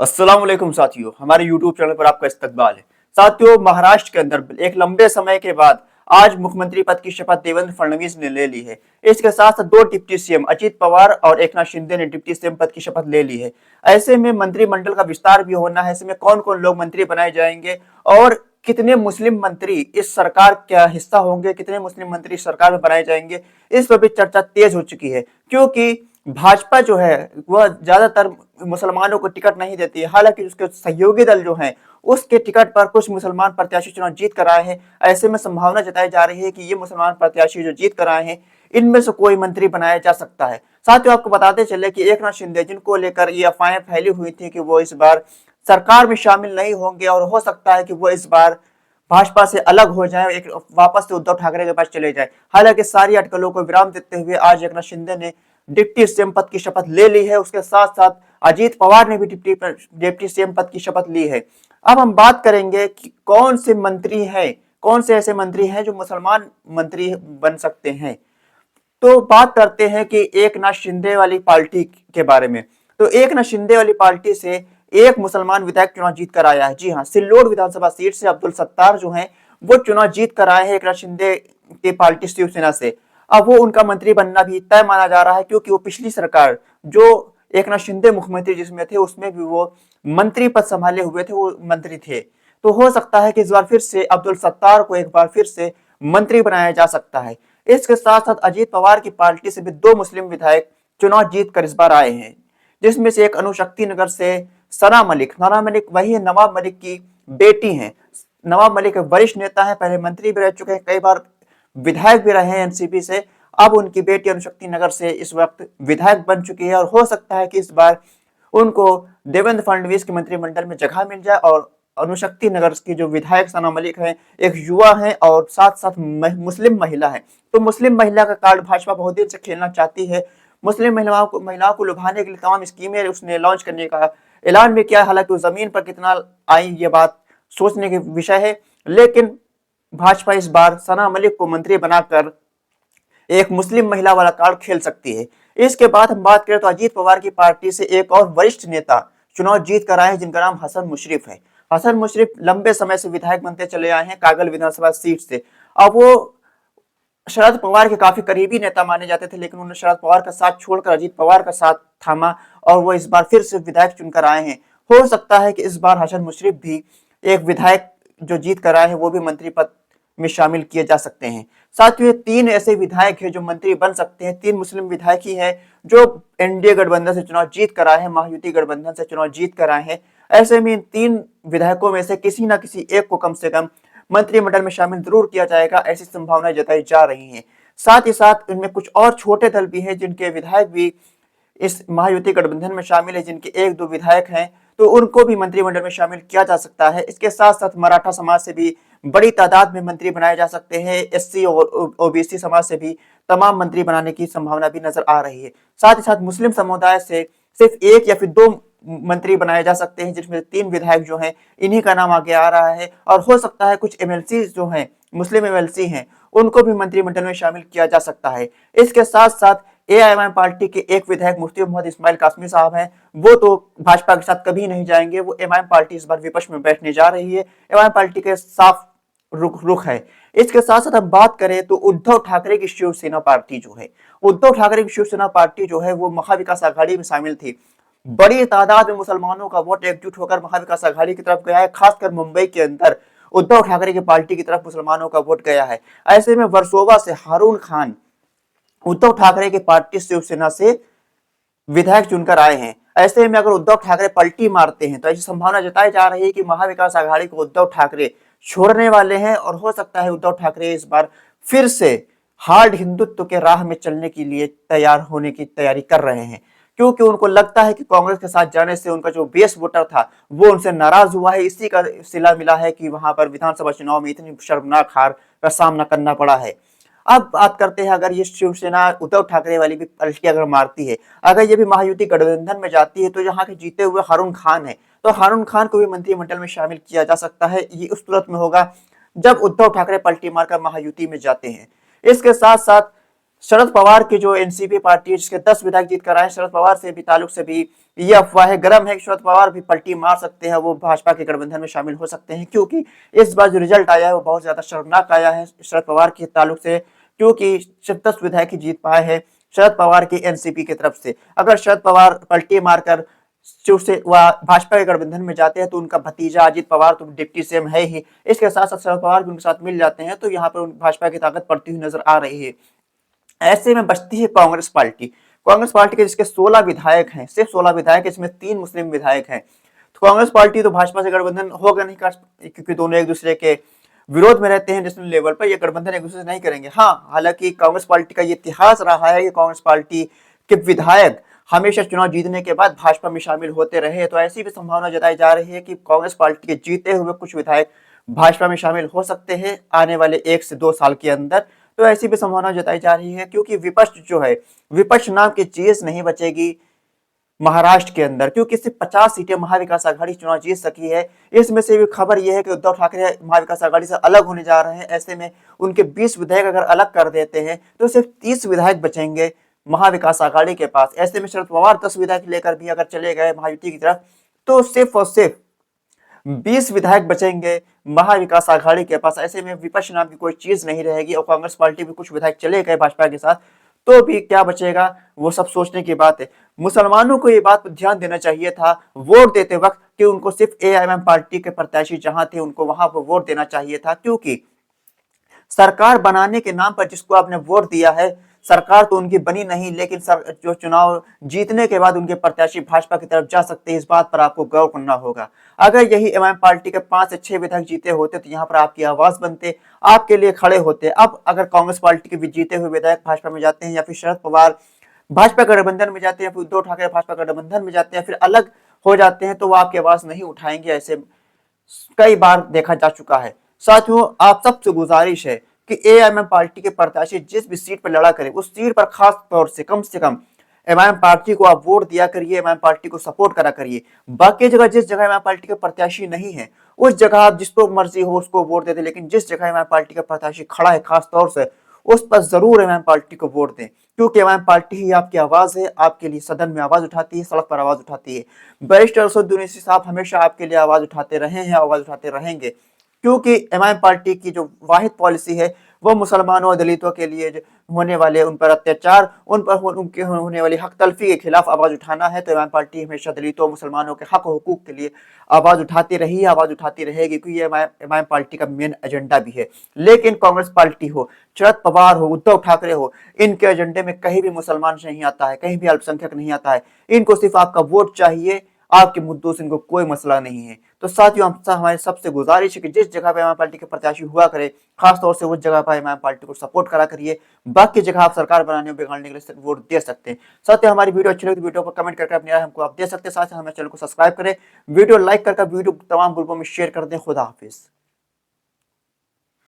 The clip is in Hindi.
अस्सलाम वालेकुम साथियों, हमारे YouTube चैनल पर आपका इस्तकबाल है। साथियों, महाराष्ट्र के अंदर एक लंबे समय के बाद आज मुख्यमंत्री पद की शपथ देवेंद्र फडणवीस ने ले ली है। इसके साथ साथ दो डिप्टी सीएम अजीत पवार और एकनाथ शिंदे ने डिप्टी सीएम पद की शपथ ले ली है। ऐसे में मंत्रिमंडल का विस्तार भी होना है। ऐसे में कौन कौन लोग मंत्री बनाए जाएंगे और कितने मुस्लिम मंत्री इस सरकार का हिस्सा होंगे, कितने मुस्लिम मंत्री इस सरकार में बनाए जाएंगे, इस पर भी चर्चा तेज हो चुकी है। क्योंकि भाजपा जो है वह ज्यादातर मुसलमानों को टिकट नहीं देती है। हालांकि उसके सहयोगी दल जो हैं उसके टिकट पर कुछ मुसलमान प्रत्याशी चुनाव जीत कर आए हैं। ऐसे में संभावना जताई जा रही है कि ये मुसलमान प्रत्याशी जो जीत कर आए हैं इनमें से कोई मंत्री बनाया जा सकता है। साथियों, आपको बताते चले कि एकनाथ शिंदे, जिनको लेकर ये अफवाहें फैली हुई थी कि वो इस बार सरकार में शामिल नहीं होंगे और हो सकता है कि वो इस बार भाजपा से अलग हो जाए, एक वापस से उद्धव ठाकरे के पास चले जाए। हालांकि सारी अटकलों को विराम देते हुए आज एकनाथ शिंदे ने डिप्टी सीएम पद की शपथ ले ली है। उसके साथ साथ अजीत पवार ने भी डिप्टी सीएम पद की शपथ ली है। अब हम बात करेंगे कि कौन से मंत्री हैं, कौन से ऐसे मंत्री हैं जो मुसलमान मंत्री बन सकते हैं। तो बात करते हैं कि एकनाथ शिंदे वाली पार्टी के बारे में। तो एकनाथ शिंदे वाली पार्टी से एक मुसलमान विधायक चुनाव जीत कर आया है। जी हाँ, सिल्लोड विधानसभा सीट से अब्दुल सत्तार जो हैं वो चुनाव जीत कर आए हैं एकनाथ शिंदे की पार्टी शिवसेना से। अब वो उनका मंत्री बनना भी तय माना जा रहा है, क्योंकि वो पिछली सरकार जो एकनाथ शिंदे मुख्यमंत्री जिसमें थे उसमें भी वो मंत्री पद संभाले हुए थे, वो मंत्री थे। तो हो सकता है कि इस बार फिर से अब्दुल सत्तार को एक बार फिर से मंत्री बनाया जा सकता है। इसके साथ साथ अजीत पवार की पार्टी से भी दो मुस्लिम विधायक चुनाव जीत कर इस बार आए हैं, जिसमें से एक अनुशक्ति नगर से सना मलिक वही नवाब मलिक की बेटी हैं। नवाब मलिक वरिष्ठ नेता हैं, पहले मंत्री भी रह चुके हैं, कई बार विधायक भी रहे हैं एनसीपी से। अब उनकी बेटी अनुशक्ति नगर से इस वक्त विधायक बन चुकी है और हो सकता है कि इस बार उनको देवेंद्र फडणवीस के मंत्रिमंडल में जगह मिल जाए। और अनुशक्ति नगर की जो विधायक सना मलिक है एक युवा है और साथ साथ मुस्लिम महिला है। तो मुस्लिम महिला का कार्ड भाजपा बहुत दिन से खेलना चाहती है। मुस्लिम महिलाओं को लुभाने के लिए तमाम स्कीमें उसने लॉन्च करने का ऐलान भी किया। हालांकि उस जमीन पर कितना आई ये बात सोचने के विषय है, लेकिन भाजपा इस बार सना मलिक को मंत्री बनाकर एक मुस्लिम महिला वाला कार्ड खेल सकती है। इसके बाद हम बात करें तो अजीत पवार की पार्टी से एक और वरिष्ठ नेता चुनाव जीत कर आए हैं, जिनका नाम हसन मुशरिफ है। हसन मुशरिफ लंबे समय से विधायक बनते चले आए हैं कागल विधानसभा सीट से। अब वो शरद पवार के काफी करीबी नेता माने जाते थे, लेकिन उन्होंने शरद पवार का साथ छोड़कर अजीत पवार का साथ थामा और वो इस बार फिर से विधायक चुनकर आए हैं। हो सकता है कि इस बार हसन मुशरिफ भी एक विधायक जो जीत कर आए हैं वो भी मंत्री पद में शामिल किए जा सकते हैं। साथ ही तीन ऐसे विधायक हैं जो मंत्री बन सकते हैं। तीन मुस्लिम विधायक ही हैं जो एनडीए गठबंधन से चुनाव जीत कर आए हैं, महायुति गठबंधन से चुनाव जीत कर आए हैं। ऐसे में इन तीन विधायकों में से किसी न किसी एक को कम से कम मंत्रिमंडल में शामिल जरूर किया जाएगा, ऐसी संभावनाएं जताई जा रही हैं। साथ ही साथ इनमें कुछ और छोटे दल भी हैं जिनके विधायक भी इस महायुति गठबंधन में शामिल है, जिनके एक दो विधायक हैं, तो उनको भी मंत्रिमंडल में शामिल किया जा सकता है। इसके साथ साथ मराठा समाज से भी बड़ी तादाद में मंत्री बनाए जा सकते हैं। एससी और ओबीसी समाज से भी तमाम मंत्री बनाने की संभावना भी नजर आ रही है। साथ ही साथ मुस्लिम समुदाय से सिर्फ एक या फिर दो मंत्री बनाए जा सकते हैं, जिसमें तीन विधायक जो हैं इन्हीं का नाम आगे आ रहा है। और हो सकता है कुछ एमएलसी जो हैं, मुस्लिम एमएलसी हैं, उनको भी मंत्रिमंडल में शामिल किया जा सकता है। इसके साथ साथ एआईएमआईएम पार्टी के एक विधायक मुफ्ती मोहम्मद इस्माइल कासमी साहब हैं, वो तो भाजपा के साथ कभी नहीं जाएंगे। वो एमआईएम पार्टी इस बार विपक्ष में बैठने जा रही है। एमआईएम पार्टी के साफ रुख है। इसके साथ साथ हम बात करें तो उद्धव ठाकरे की शिवसेना पार्टी जो है, उद्धव ठाकरे की शिवसेना पार्टी जो है वो महाविकास आघाड़ी में शामिल थी। बड़ी तादाद में मुसलमानों का वोट एकजुट होकर महाविकास आघाड़ी की तरफ गया है। खासकर मुंबई के अंदर उद्धव ठाकरे की पार्टी की तरफ मुसलमानों का वोट गया है। ऐसे में वर्सोवा से हारून खान उद्धव ठाकरे की पार्टी शिवसेना से विधायक चुनकर आए हैं। ऐसे में अगर उद्धव ठाकरे पलटी मारते हैं तो ऐसी संभावना जताई जा रही है कि महाविकास आघाड़ी को उद्धव ठाकरे छोड़ने वाले हैं और हो सकता है उद्धव ठाकरे इस बार फिर से हार्ड हिंदुत्व के राह में चलने के लिए तैयार होने की तैयारी कर रहे हैं, क्योंकि उनको लगता है कि कांग्रेस के साथ जाने से उनका जो बेस वोटर था वो उनसे नाराज हुआ है। इसी का सिला मिला है कि वहां पर विधानसभा चुनाव में इतनी शर्मनाक हार का सामना करना पड़ा है। अब बात करते हैं, अगर ये शिवसेना उद्धव ठाकरे वाली भी पलटी अगर मारती है, अगर ये भी महायुति गठबंधन में जाती है, तो यहाँ के जीते हुए हारून खान है, तो हारून खान को भी मंत्रिमंडल में शामिल किया जा सकता है। ये उस सूरत में होगा जब उद्धव ठाकरे पलटी मारकर महायुति में जाते हैं। इसके साथ साथ शरद पवार की जो एनसीपी पार्टी है जिसके 10 विधायक जीत कर आए, शरद पवार से भी ताल्लुक से भी ये अफवाहें गर्म है कि शरद पवार भी पलटी मार सकते हैं, वो भाजपा के गठबंधन में शामिल हो सकते हैं, क्योंकि इस बार जो रिजल्ट आया है वो बहुत ज्यादा शर्मनाक आया है शरद पवार के ताल्लुक से, क्योंकि सिर्फ 10 विधायक ही जीत पाए हैं शरद पवार की एनसीपी की तरफ से। अगर शरद पवार पलटी मारकर जो से वह भाजपा के गठबंधन में जाते हैं तो उनका भतीजा अजित पवार तो डिप्टी सीएम है ही, इसके साथ साथ शरद पवार भी उनके साथ मिल जाते हैं, तो यहाँ पर भाजपा की ताकत बढ़ती हुई नजर आ रही है। ऐसे में बचती है कांग्रेस पार्टी। कांग्रेस पार्टी के जिसके 16 विधायक हैं, सिर्फ 16 विधायक, इसमें 3 मुस्लिम विधायक हैं। तो कांग्रेस पार्टी तो भाजपा से गठबंधन होगा नहीं कर, क्योंकि दोनों एक दूसरे के विरोध में रहते हैं नेशनल लेवल पर, ये गठबंधन एक दूसरे से नहीं करेंगे। हाँ, हालांकि कांग्रेस पार्टी का ये इतिहास रहा है कि कांग्रेस पार्टी के विधायक हमेशा चुनाव जीतने के बाद भाजपा में शामिल होते रहे, तो ऐसी भी संभावना जताई जा रही है कि कांग्रेस पार्टी के जीते हुए कुछ विधायक भाजपा में शामिल हो सकते हैं आने वाले 1 से 2 साल के अंदर। तो ऐसी भी संभावना जताई जा रही है, क्योंकि विपक्ष जो है, विपक्ष नाम की चीज नहीं बचेगी महाराष्ट्र के अंदर, क्योंकि सिर्फ 50 सीटें महाविकास आघाड़ी चुनाव जीत सकी है। इसमें से भी खबर यह है कि उद्धव ठाकरे महाविकास आघाड़ी से अलग होने जा रहे हैं। ऐसे में उनके 20 विधायक अगर अलग कर देते हैं तो सिर्फ 30 विधायक बचेंगे महाविकास आघाड़ी के पास। ऐसे में शरद पवार 10 विधायक लेकर भी अगर चले गए महायुति की तरफ तो सिर्फ और सिर्फ 20 विधायक बचेंगे महाविकास आघाड़ी के पास। ऐसे में विपक्ष नाम की कोई चीज नहीं रहेगी, और कांग्रेस पार्टी भी कुछ विधायक चले गए भाजपा के साथ तो भी क्या बचेगा, वो सब सोचने की बात है। मुसलमानों को ये बात पर ध्यान देना चाहिए था वोट देते वक्त कि उनको सिर्फ एआईएमआईएम पार्टी के प्रत्याशी जहां थे उनको वहां पर वोट देना चाहिए था, क्योंकि सरकार बनाने के नाम पर जिसको आपने वोट दिया है, सरकार तो उनकी बनी नहीं, लेकिन जो चुनाव जीतने के बाद उनके प्रत्याशी भाजपा की तरफ जा सकते हैं, इस बात पर आपको गौर करना होगा। अगर यही एमआईएम पार्टी के 5 से 6 विधायक जीते होते तो यहाँ पर आपकी आवाज बनते, आपके लिए खड़े होते। अब अगर कांग्रेस पार्टी के भी जीते हुए विधायक भाजपा में जाते हैं, या फिर शरद पवार भाजपा गठबंधन में जाते हैं, या फिर उद्धव ठाकरे भाजपा गठबंधन में जाते हैं, फिर अलग हो जाते हैं, तो वो आपकी आवाज नहीं उठाएंगे। ऐसे कई बार देखा जा चुका है। साथियों, आप सबसे गुजारिश है कि एआईएमआईएम पार्टी के प्रत्याशी जिस भी सीट पर लड़ा करें उस सीट पर खास तौर से कम एमआईएम पार्टी को आप वोट दिया करिए, एमआईएम पार्टी को सपोर्ट करा करिए। बाकी जगह जिस जगह एमआईएम पार्टी के प्रत्याशी नहीं है उस जगह आप जिसको मर्जी हो उसको वोट दे दें, लेकिन जिस जगह एमआईएम पार्टी का प्रत्याशी खड़ा है खास तौर से उस पर जरूर एमआईएम पार्टी को वोट दें, क्योंकि एमआईएम पार्टी ही आपकी आवाज है, आपके लिए सदन में आवाज उठाती है, सड़क पर आवाज उठाती है। बैरिस्टर असदुद्दीन ओवैसी साहब हमेशा आपके लिए आवाज उठाते रहे हैं, आवाज उठाते रहेंगे, क्योंकि एमआईएम पार्टी की जो वाहिद पॉलिसी है वो मुसलमानों और दलितों के लिए होने वाले उन पर अत्याचार, उन पर उनके होने वाली हक तलफी के खिलाफ आवाज उठाना है। तो एमआईएम पार्टी हमेशा दलितों मुसलमानों के हक हुकूक के लिए आवाज उठाती रही है, आवाज उठाती रहेगी, क्योंकि ये एमआईएम पार्टी का मेन एजेंडा भी है। लेकिन कांग्रेस पार्टी हो, शरद पवार हो, उद्धव ठाकरे हो, इनके एजेंडे में कहीं भी मुसलमान नहीं आता है, कहीं भी अल्पसंख्यक नहीं आता है। इनको सिर्फ आपका वोट चाहिए, आपके मुद्दों से इनको कोई मसला नहीं है। तो साथियों, हमसे हमारे सबसे गुजारिश है कि जिस जगह पे एमआईएम पार्टी के प्रत्याशी हुआ करे खासतौर से उस जगह पर एमआईएम पार्टी को सपोर्ट करा करिए। बाकी जगह आप सरकार बनाने और बिगाड़ने के लिए वोट दे सकते हैं। साथ ही हमारी वीडियो अच्छी लगी तो वीडियो पर कमेंट करके अपनी राय हमको आप दे सकते हैं। साथ ही हमारे चैनल को सब्सक्राइब करें, वीडियो लाइक करके वीडियो तमाम ग्रुपों में शेयर कर दें। खुदा हाफिज।